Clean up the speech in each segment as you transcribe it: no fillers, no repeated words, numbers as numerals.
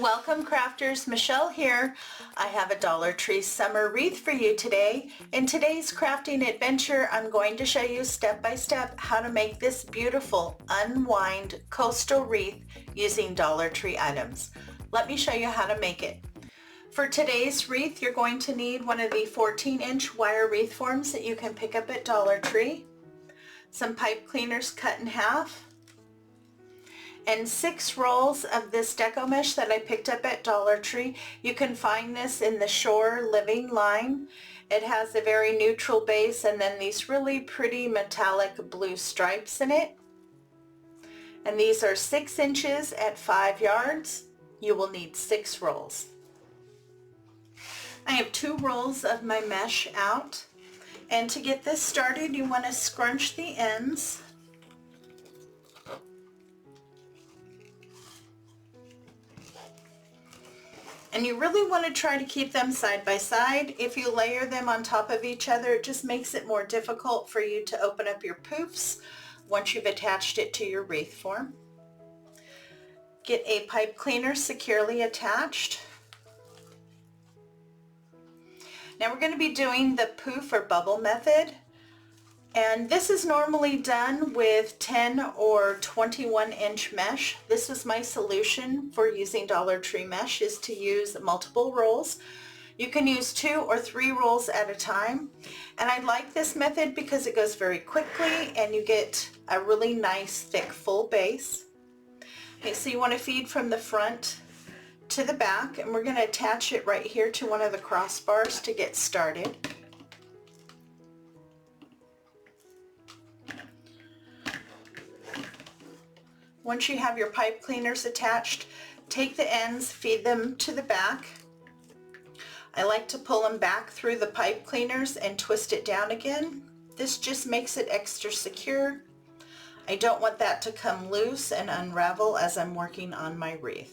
Welcome crafters, Michelle here. I have a Dollar Tree summer wreath for you today. In today's crafting adventure, I'm going to show you step by step how to make this beautiful unwind coastal wreath using Dollar Tree items. Let me show you how to make it. For today's wreath, you're going to need one of the 14-inch wire wreath forms that you can pick up at Dollar Tree, some pipe cleaners cut in half, and 6 rolls of this deco mesh that I picked up at Dollar Tree. You can find this in the Shore Living line. It has a very neutral base and then these really pretty metallic blue stripes in it. And these are 6 inches at 5 yards. You will need 6 rolls. I have 2 rolls of my mesh out. And to get this started, you want to scrunch the ends. And you really want to try to keep them side by side. If you layer them on top of each other, it just makes it more difficult for you to open up your poofs once you've attached it to your wreath form. Get a pipe cleaner securely attached. Now we're going to be doing the poof or bubble method. And this is normally done with 10 or 21-inch mesh. This was my solution for using Dollar Tree mesh, is to use multiple rolls. You can use 2 or 3 rolls at a time. And I like this method because it goes very quickly and you get a really nice thick full base. Okay, so you want to feed from the front to the back, and we're going to attach it right here to one of the crossbars to get started. Once you have your pipe cleaners attached, take the ends, feed them to the back. I like to pull them back through the pipe cleaners and twist it down again. This just makes it extra secure. I don't want that to come loose and unravel as I'm working on my wreath.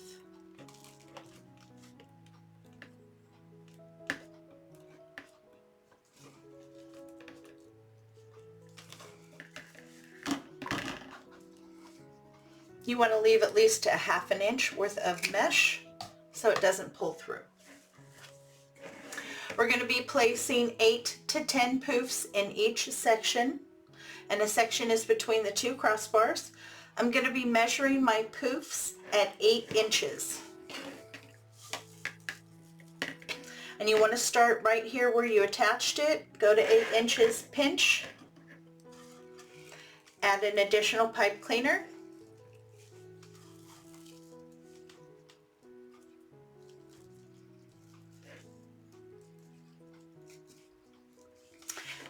You want to leave at least a ½ inch worth of mesh so it doesn't pull through. We're going to be placing 8 to 10 poofs in each section, and a section is between the 2 crossbars. I'm going to be measuring my poofs at 8 inches. And you want to start right here where you attached it, go to 8 inches, pinch, add an additional pipe cleaner.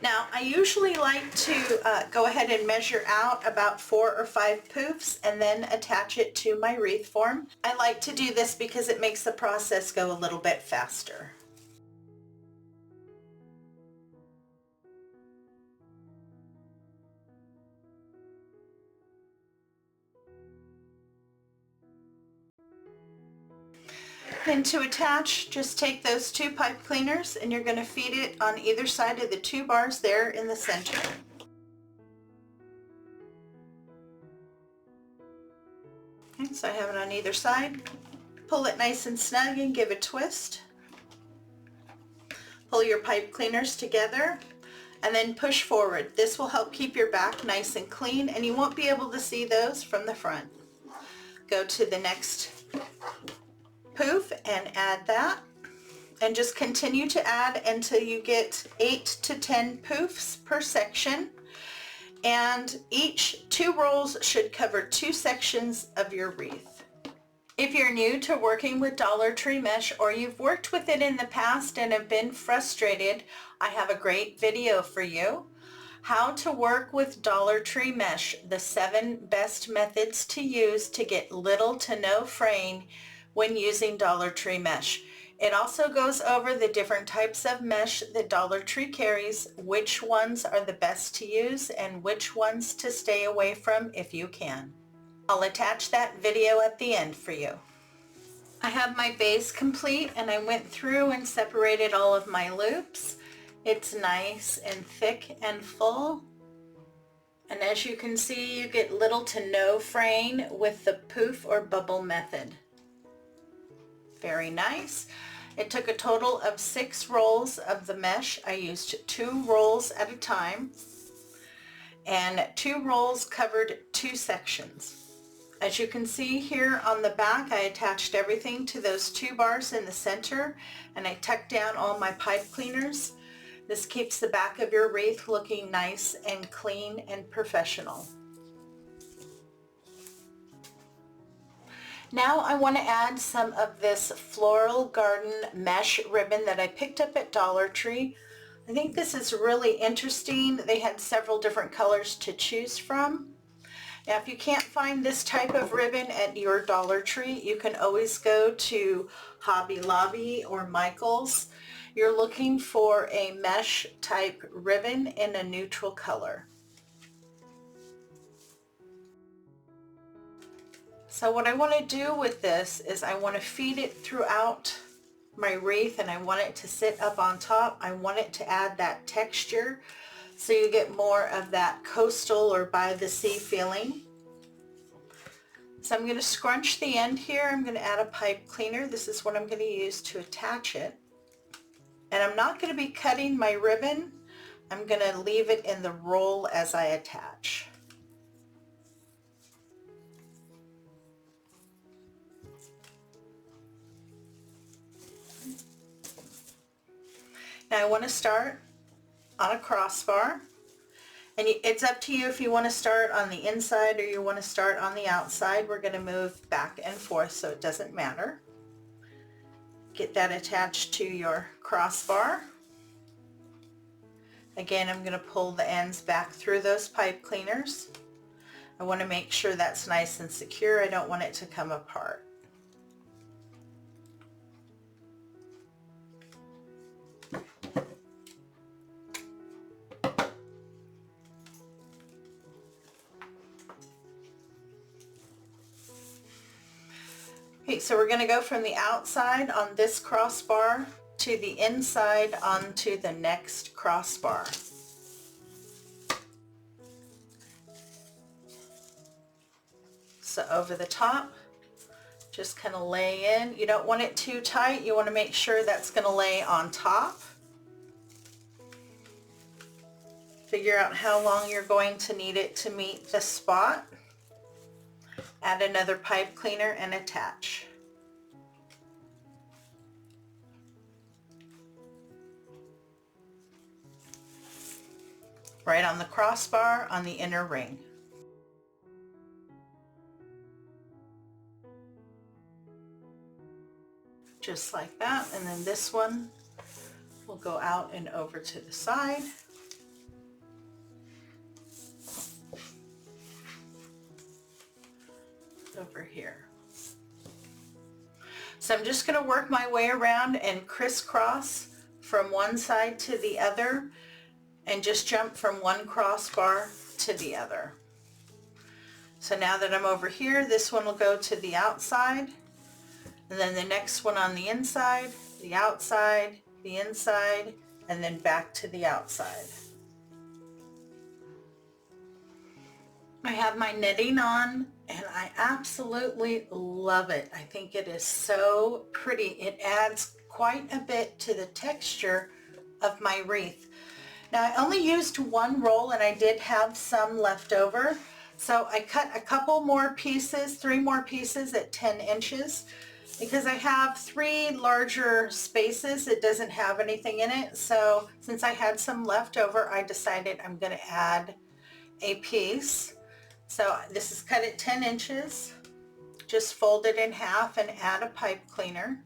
Now, I usually like to go ahead and measure out about 4 or 5 poofs and then attach it to my wreath form. I like to do this because it makes the process go a little bit faster. And to attach, just take those 2 pipe cleaners and you're going to feed it on either side of the 2 bars there in the center. Okay, so I have it on either side. Pull it nice and snug and give a twist. Pull your pipe cleaners together and then push forward. This will help keep your back nice and clean, and you won't be able to see those from the front. Go to the next poof and add that, and just continue to add until you get 8 to 10 poofs per section, and each 2 rolls should cover 2 sections of your wreath. If you're new to working with Dollar Tree mesh, or you've worked with it in the past and have been frustrated, I have a great video for you. How to work with Dollar Tree mesh, the 7 best methods to use to get little to no fraying when using Dollar Tree mesh. It also goes over the different types of mesh that Dollar Tree carries, which ones are the best to use and which ones to stay away from if you can. I'll attach that video at the end for you. I have my base complete and I went through and separated all of my loops. It's nice and thick and full. And as you can see, you get little to no fraying with the poof or bubble method. Very nice. It took a total of 6 rolls of the mesh. I used 2 rolls at a time, and 2 rolls covered 2 sections. As you can see here on the back, I attached everything to those 2 bars in the center, and I tucked down all my pipe cleaners. This keeps the back of your wreath looking nice and clean and professional. Now I want to add some of this floral garden mesh ribbon that I picked up at Dollar Tree. I think this is really interesting. They had several different colors to choose from. Now, if you can't find this type of ribbon at your Dollar Tree, you can always go to Hobby Lobby or Michael's. You're looking for a mesh type ribbon in a neutral color. So what I want to do with this is I want to feed it throughout my wreath, and I want it to sit up on top. I want it to add that texture so you get more of that coastal or by the sea feeling. So I'm going to scrunch the end here. I'm going to add a pipe cleaner. This is what I'm going to use to attach it. And I'm not going to be cutting my ribbon. I'm going to leave it in the roll as I attach. Now I want to start on a crossbar, and it's up to you if you want to start on the inside or you want to start on the outside. We're going to move back and forth, so it doesn't matter. Get that attached to your crossbar. Again, I'm going to pull the ends back through those pipe cleaners. I want to make sure that's nice and secure. I don't want it to come apart. Okay, so we're going to go from the outside on this crossbar to the inside onto the next crossbar. So over the top, just kind of lay in. You don't want it too tight. You want to make sure that's going to lay on top. Figure out how long you're going to need it to meet the spot. Add another pipe cleaner and attach. Right on the crossbar on the inner ring. Just like that, and then this one will go out and over to the side. Over here. So I'm just going to work my way around and crisscross from one side to the other and just jump from one crossbar to the other. So now that I'm over here, this one will go to the outside, and then the next one on the inside, the outside, the inside, and then back to the outside. I have my knitting on, and I absolutely love it. I think it is so pretty. It adds quite a bit to the texture of my wreath. Now I only used 1 roll, and I did have some left over. So I cut a couple more pieces, 3 more pieces at 10 inches because I have 3 larger spaces. It doesn't have anything in it. So since I had some left over, I decided I'm going to add a piece. So this is cut at 10 inches. Just fold it in half and add a pipe cleaner.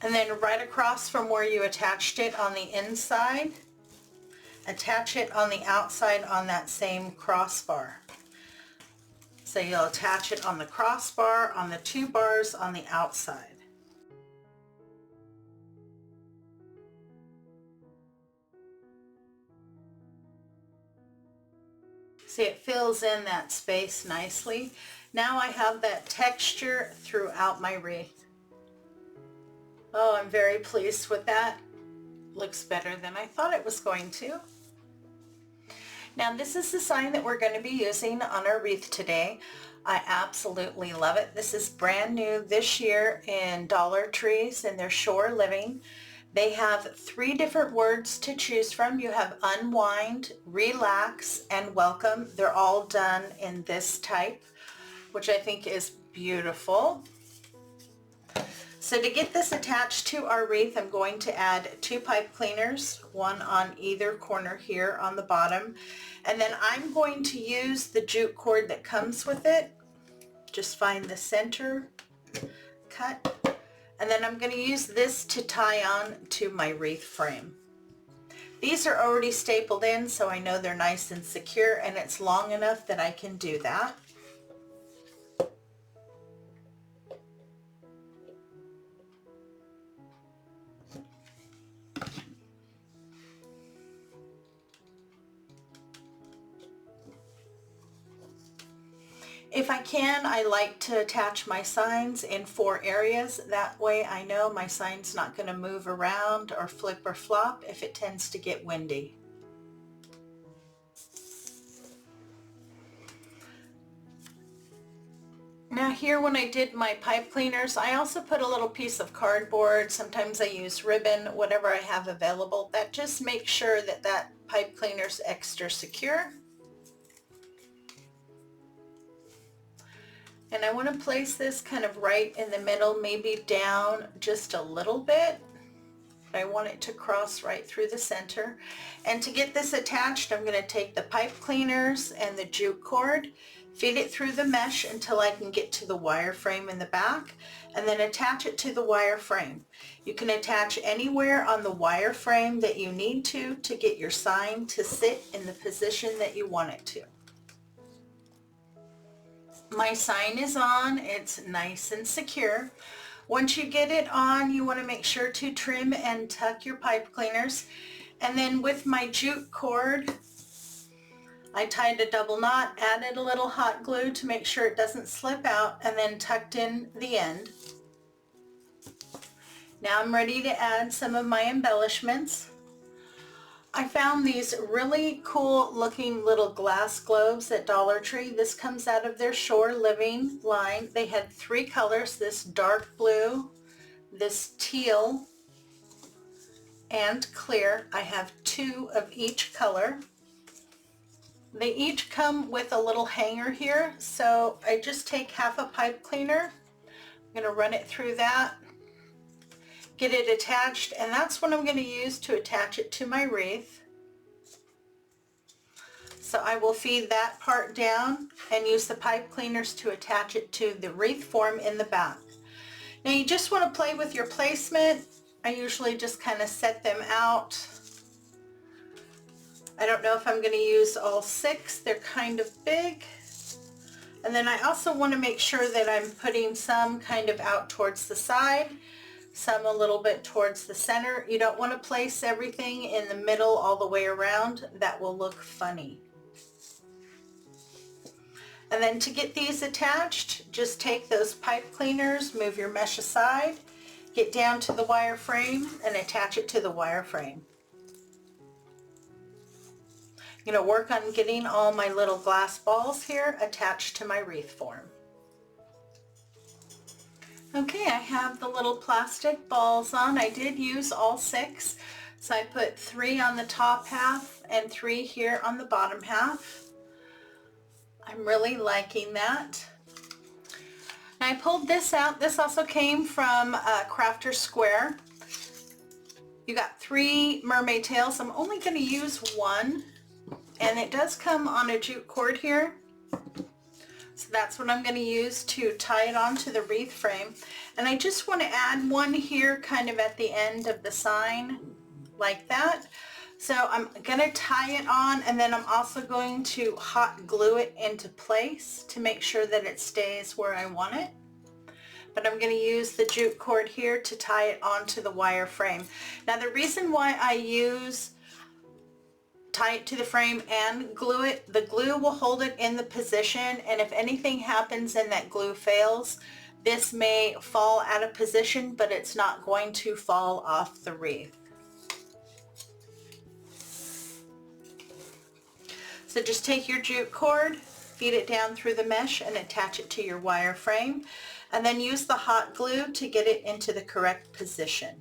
And then right across from where you attached it on the inside, attach it on the outside on that same crossbar. So you'll attach it on the crossbar, on the 2 bars on the outside. See, it fills in that space nicely. Now I have that texture throughout my wreath. Oh, I'm very pleased with that. looks better than I thought it was going to. Now this is the sign that we're going to be using on our wreath today. I absolutely love it. This is brand new this year in Dollar Trees in their Shore Living. They have 3 different words to choose from. You have unwind, relax, and welcome. They're all done in this type, which I think is beautiful. So to get this attached to our wreath, I'm going to add 2 pipe cleaners, one on either corner here on the bottom. And then I'm going to use the jute cord that comes with it. Just find the center cut. And then I'm going to use this to tie on to my wreath frame. These are already stapled in, so I know they're nice and secure, and it's long enough that I can do that. If I can, I like to attach my signs in 4 areas. That way I know my sign's not going to move around or flip or flop if it tends to get windy. Now here when I did my pipe cleaners, I also put a little piece of cardboard. Sometimes I use ribbon, whatever I have available. That just makes sure that that pipe cleaner's extra secure. And I want to place this kind of right in the middle, maybe down just a little bit. I want it to cross right through the center. And to get this attached, I'm going to take the pipe cleaners and the jute cord, feed it through the mesh until I can get to the wire frame in the back, and then attach it to the wire frame. You can attach anywhere on the wire frame that you need to get your sign to sit in the position that you want it to. My sign is on, it's nice and secure. Once you get it on, you want to make sure to trim and tuck your pipe cleaners. And then with my jute cord, I tied a double knot, added a little hot glue to make sure it doesn't slip out, and then tucked in the end. Now I'm ready to add some of my embellishments. I found these really cool looking little glass globes at Dollar Tree. This comes out of their Shore Living line. They had 3 colors, this dark blue, this teal, and clear. I have 2 of each color. They each come with a little hanger here, so I just take half a pipe cleaner. I'm going to run it through that, get it attached, and that's what I'm going to use to attach it to my wreath. So I will feed that part down and use the pipe cleaners to attach it to the wreath form in the back. Now you just want to play with your placement. I usually just kind of set them out. I don't know if I'm going to use all 6. They're kind of big. And then I also want to make sure that I'm putting some kind of out towards the side, some a little bit towards the center. You don't want to place everything in the middle all the way around. That will look funny. And then to get these attached, just take those pipe cleaners, move your mesh aside, get down to the wire frame, and attach it to the wire frame. I'm going to work on getting all my little glass balls here attached to my wreath form. Okay, I have the little plastic balls on. I did use all 6, so I put 3 on the top half and 3 here on the bottom half. I'm really liking that. And I pulled this out. This also came from Crafter Square. You got 3 mermaid tails. I'm only going to use 1, and it does come on a jute cord here. So that's what I'm going to use to tie it onto the wreath frame. And I just want to add 1 here kind of at the end of the sign like that. So I'm going to tie it on, and then I'm also going to hot glue it into place to make sure that it stays where I want it. But I'm going to use the jute cord here to tie it onto the wire frame. Now the reason why I tie it to the frame and glue it, the glue will hold it in the position, and if anything happens and that glue fails, this may fall out of position, but it's not going to fall off the wreath. So just take your jute cord, feed it down through the mesh and attach it to your wire frame, and then use the hot glue to get it into the correct position.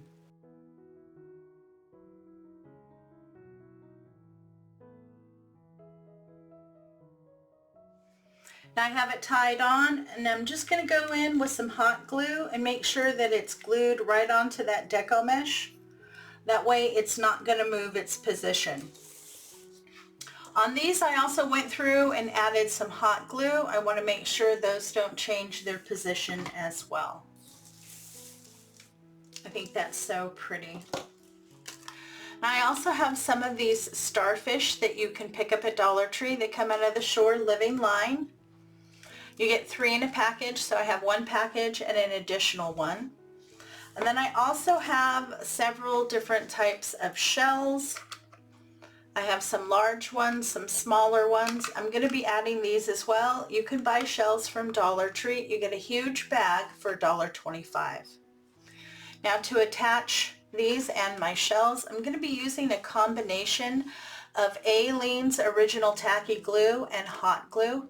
Now I have it tied on, and I'm just going to go in with some hot glue and make sure that it's glued right onto that deco mesh. That way it's not going to move its position. On these I also went through and added some hot glue. I want to make sure those don't change their position as well. I think that's so pretty. Now I also have some of these starfish that you can pick up at Dollar Tree. They come out of the Shore Living line. You get 3 in a package, so I have 1 package and an additional one. And then I also have several different types of shells. I have some large ones, some smaller ones. I'm going to be adding these as well. You can buy shells from Dollar Tree. You get a huge bag for $1.25. Now to attach these and my shells, I'm going to be using a combination of Aleene's Original Tacky Glue and hot glue.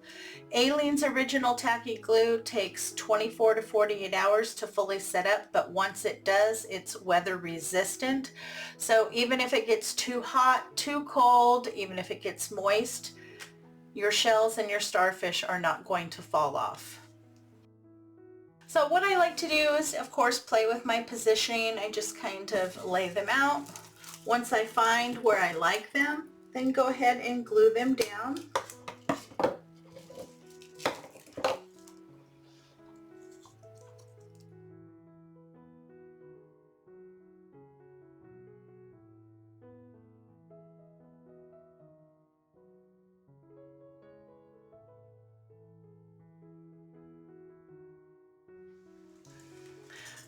Aleene's Original Tacky Glue takes 24 to 48 hours to fully set up, but once it does, it's weather resistant. So even if it gets too hot, too cold, even if it gets moist, your shells and your starfish are not going to fall off. So what I like to do is, of course, play with my positioning. I just kind of lay them out. Once I find where I like them, then go ahead and glue them down.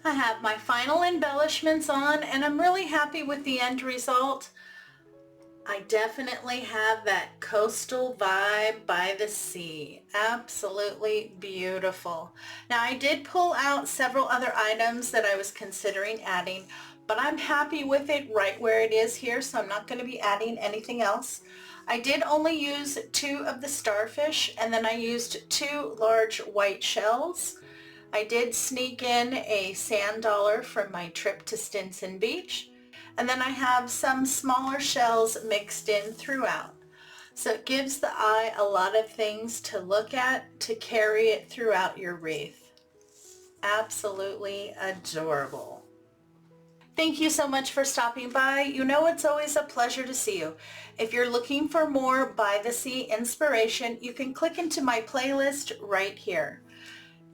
I have my final embellishments on, and I'm really happy with the end result. I definitely have that coastal vibe by the sea. Absolutely beautiful. Now I did pull out several other items that I was considering adding, but I'm happy with it right where it is here, so I'm not going to be adding anything else. I did only use 2 of the starfish, and then I used 2 large white shells. I did sneak in a sand dollar from my trip to Stinson Beach. And then I have some smaller shells mixed in throughout. So it gives the eye a lot of things to look at to carry it throughout your wreath. Absolutely adorable. Thank you so much for stopping by. You know it's always a pleasure to see you. If you're looking for more by the sea inspiration, you can click into my playlist right here.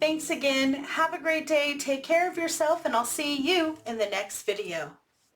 Thanks again. Have a great day. Take care of yourself, and I'll see you in the next video.